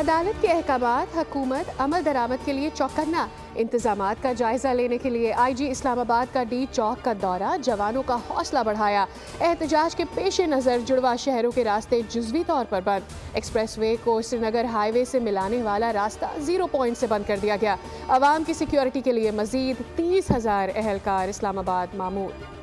अदालत के अहकामात हुकूमत अमल दरामद के लिए चौकन्ना। इंतजामात का जायजा लेने के लिए IG इस्लामाबाद का D चौक का दौरा, जवानों का हौसला बढ़ाया। एहतजाज के पेश नज़र जुड़वा शहरों के रास्ते जुज़वी तौर पर बंद। एक्सप्रेसवे को श्रीनगर हाईवे से मिलाने वाला रास्ता 0 पॉइंट से बंद कर दिया गया। अवाम की सिक्योरिटी के लिए मजीद 30,000 एहलकार इस्लामाबाद मामूर।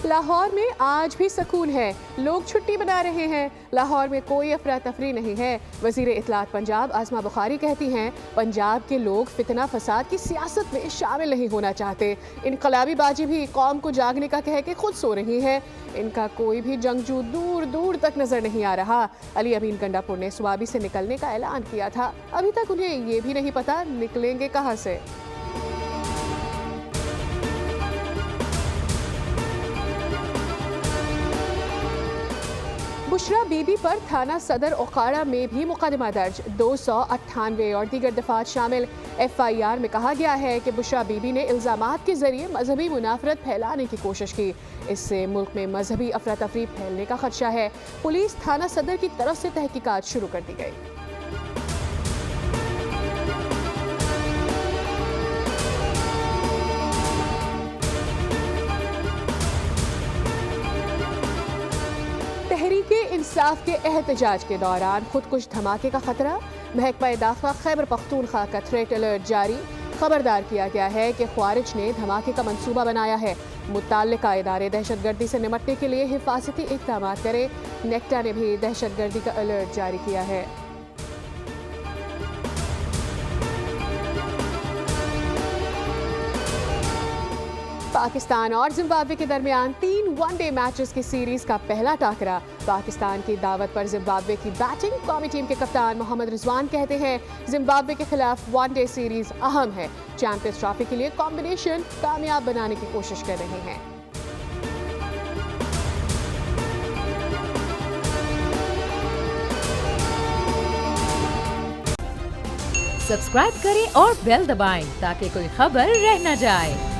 लाहौर में आज भी सुकून है, लोग छुट्टी मना रहे हैं। लाहौर में कोई अफरा तफरी नहीं है। वज़ीर इत्तलात पंजाब आज़मा बुखारी कहती हैं, पंजाब के लोग फितना फसाद की सियासत में शामिल नहीं होना चाहते। इनकलाबी बाजी भी कौम को जागने का कह के खुद सो रही है। इनका कोई भी जंगजू दूर दूर तक नजर नहीं आ रहा। अली अमीन गंडापुर ने स्वाबी से निकलने का ऐलान किया था, अभी तक उन्हें ये भी नहीं पता निकलेंगे कहाँ से। बुशरा बीबी पर थाना सदर ओकाड़ा में भी मुकदमा दर्ज। 298 और दीगर दफात शामिल। FIR में कहा गया है कि बुशरा बीबी ने इल्जामात के जरिए मजहबी मुनाफरत फैलाने की कोशिश की। इससे मुल्क में मजहबी अफरा तफरी फैलने का खदशा है। पुलिस थाना सदर की तरफ से तहकीकात शुरू कर दी गई। तहरीके इंसाफ के एहतजाज के दौरान खुदकुश धमाके का खतरा। महकमा दाखिला खैबर पख्तूनख्वा का थ्रेट अलर्ट जारी। खबरदार किया गया है कि ख्वारिज ने धमाके का मंसूबा बनाया है। मुत्तल्लिका इदारे दहशतगर्दी से निपटने के लिए हिफाजती इक़दाम करें। नेक्टा ने भी दहशतगर्दी का अलर्ट जारी किया है। पाकिस्तान और जिम्बाब्वे के दरमियान 3 वनडे मैचेस की सीरीज का पहला टाकरा। पाकिस्तान की दावत पर जिम्बाब्वे की बैटिंग। कौमी टीम के कप्तान मोहम्मद रिजवान कहते हैं, जिम्बाब्वे के खिलाफ वनडे सीरीज अहम है। चैंपियंस ट्रॉफी के लिए कॉम्बिनेशन कामयाब बनाने की कोशिश कर रहे हैं। सब्सक्राइब करें और बेल दबाएं ताकि कोई खबर रह न जाए।